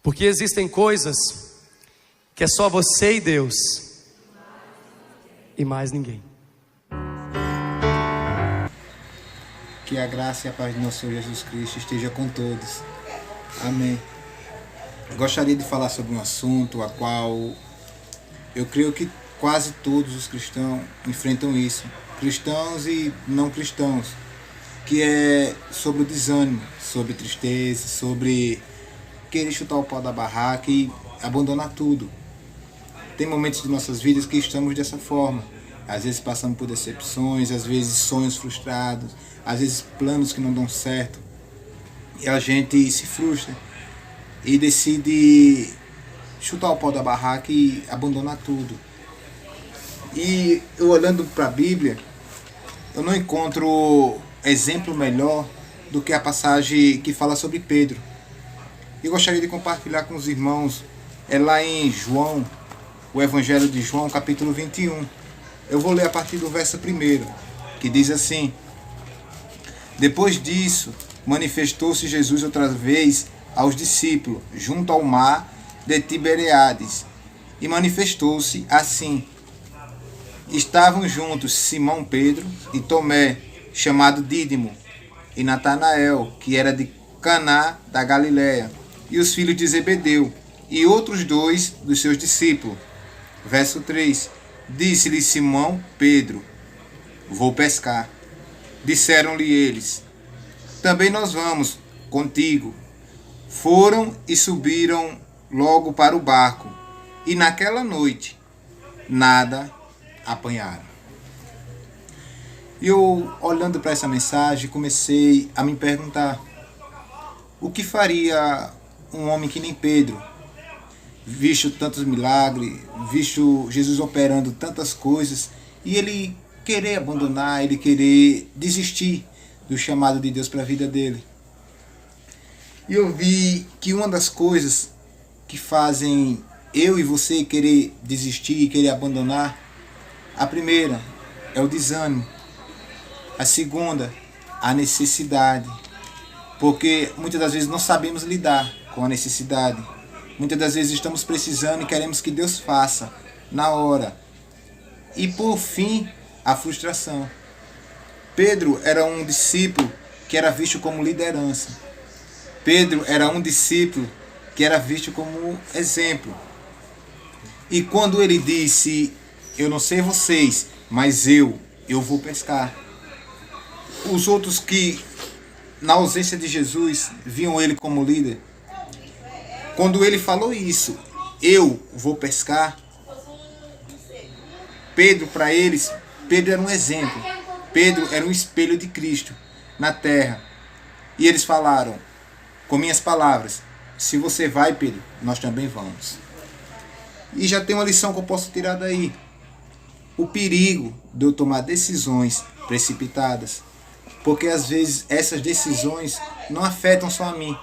Porque existem coisas que é só você e Deus, e mais ninguém. Que a graça e a paz de nosso Senhor Jesus Cristo esteja com todos. Amém. Gostaria de falar sobre um assunto a qual eu creio que quase todos os cristãos enfrentam isso. Cristãos e não cristãos. Que é sobre o desânimo, sobre tristeza, sobre querer chutar o pau da barraca e abandonar tudo. Tem momentos de nossas vidas que estamos dessa forma. Às vezes passamos por decepções, às vezes sonhos frustrados, às vezes planos que não dão certo. E a gente se frustra e decide chutar o pau da barraca e abandonar tudo. E eu olhando para a Bíblia, eu não encontro exemplo melhor do que a passagem que fala sobre Pedro. E gostaria de compartilhar com os irmãos, é lá em João, o Evangelho de João, capítulo 21. Eu vou ler a partir do verso 1, que diz assim: Depois disso, manifestou-se Jesus outra vez aos discípulos, junto ao mar de Tiberíades, e manifestou-se assim. Estavam juntos Simão Pedro e Tomé, chamado Dídimo, e Natanael, que era de Caná da Galiléia, e os filhos de Zebedeu, e outros 2 dos seus discípulos. Verso 3. Disse-lhe Simão Pedro: Vou pescar. Disseram-lhe eles: Também nós vamos contigo. Foram e subiram logo para o barco, e naquela noite nada apanharam. E eu, olhando para essa mensagem, comecei a me perguntar: o que faria um homem que nem Pedro, visto tantos milagres, visto Jesus operando tantas coisas, e ele querer abandonar, ele querer desistir do chamado de Deus para a vida dele? E eu vi que uma das coisas que fazem eu e você querer desistir e querer abandonar, a primeira é o desânimo, a segunda, a necessidade, porque muitas das vezes não sabemos lidar com a necessidade. Muitas das vezes estamos precisando e queremos que Deus faça na hora. E por fim, a frustração. Pedro era um discípulo que era visto como liderança. Pedro era um discípulo que era visto como exemplo. E quando ele disse: eu não sei vocês, mas eu vou pescar. Os outros que, na ausência de Jesus, viam ele como líder. Quando ele falou isso, eu vou pescar, Pedro, para eles, Pedro era um exemplo. Pedro era um espelho de Cristo na terra. E eles falaram, com minhas palavras: se você vai, Pedro, nós também vamos. E já tem uma lição que eu posso tirar daí. O perigo de eu tomar decisões precipitadas. Porque às vezes essas decisões não afetam só a mim.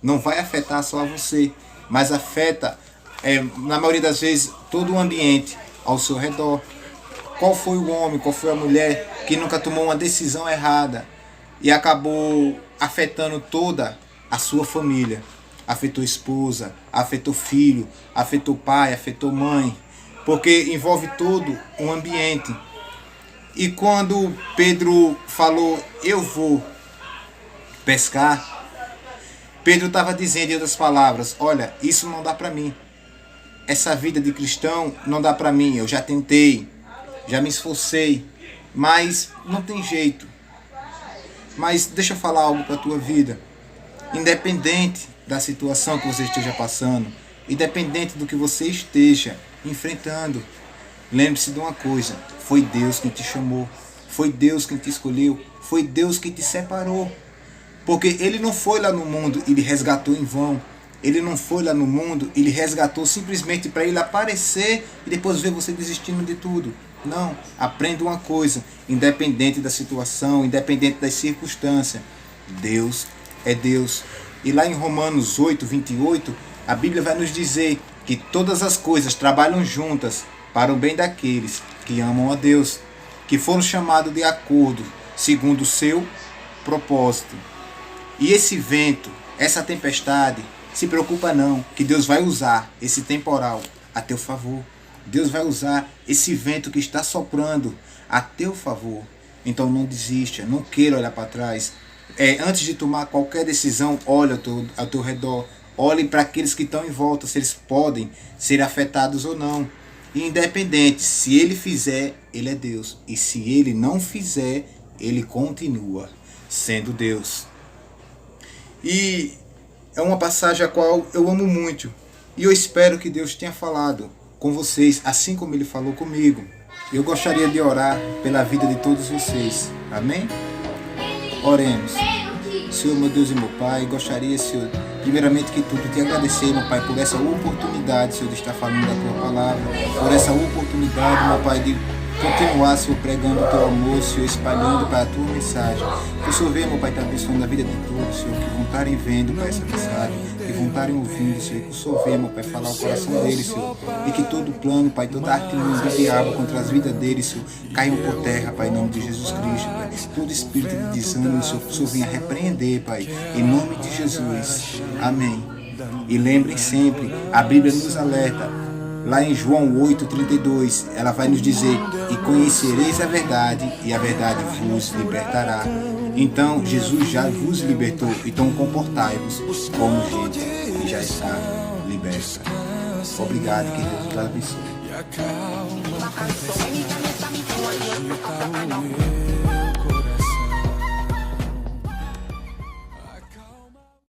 Não vai afetar só a você, mas afeta, na maioria das vezes, todo o ambiente ao seu redor. Qual foi o homem, qual foi a mulher que nunca tomou uma decisão errada e acabou afetando toda a sua família? Afetou esposa, afetou filho, afetou pai, afetou mãe, porque envolve todo um ambiente. E quando Pedro falou: eu vou pescar, Pedro estava dizendo em outras palavras: olha, isso não dá para mim. Essa vida de cristão não dá para mim. Eu já tentei, já me esforcei, mas não tem jeito. Mas deixa eu falar algo para a tua vida. Independente da situação que você esteja passando, independente do que você esteja enfrentando, lembre-se de uma coisa: foi Deus quem te chamou, foi Deus quem te escolheu, foi Deus quem te separou. Porque Ele não foi lá no mundo e lhe resgatou em vão. Ele não foi lá no mundo e lhe resgatou simplesmente para Ele aparecer e depois ver você desistindo de tudo. Não, aprenda uma coisa: independente da situação, independente das circunstâncias, Deus é Deus. E lá em Romanos 8, 28, a Bíblia vai nos dizer que todas as coisas trabalham juntas para o bem daqueles que amam a Deus, que foram chamados de acordo segundo o seu propósito. E esse vento, essa tempestade, Se preocupa não, que Deus vai usar esse temporal a teu favor. Deus vai usar esse vento que está soprando a teu favor. Então não desista, não queira olhar para trás. Antes de tomar qualquer decisão, olhe ao teu redor. Olhe para aqueles que estão em volta, se eles podem ser afetados ou não. E independente, se ele fizer, ele é Deus. E se ele não fizer, ele continua sendo Deus. E é uma passagem a qual eu amo muito. E eu espero que Deus tenha falado com vocês, assim como ele falou comigo. Eu gostaria de orar pela vida de todos vocês. Amém? Oremos. Senhor, meu Deus e meu Pai, gostaria, Senhor, primeiramente que tudo, te agradecer, meu Pai, por essa oportunidade, Senhor, de estar falando da Tua Palavra, por essa oportunidade, meu Pai, de continuar, Senhor, pregando o Teu amor, Senhor, espalhando para a Tua mensagem. Que o Senhor venha, meu Pai, estar abençoando a vida de todos, Senhor, que vão estarem vendo, Pai, essa mensagem, que vão estarem ouvindo, Senhor, que o Senhor venha, meu Pai, falar o coração deles, Senhor, e que todo plano, Pai, toda artimanha do diabo contra as vidas deles, Senhor, caiam por terra, Pai, em nome de Jesus Cristo, Pai. Todo espírito de desânimo, Senhor, que o Senhor venha repreender, Pai, em nome de Jesus. Amém. E lembrem sempre, a Bíblia nos alerta, lá em João 8,32, ela vai nos dizer: e conhecereis a verdade, e a verdade vos libertará. Então, Jesus já vos libertou, então comportai-vos como gente que já está liberta. Obrigado, que Deus te abençoe.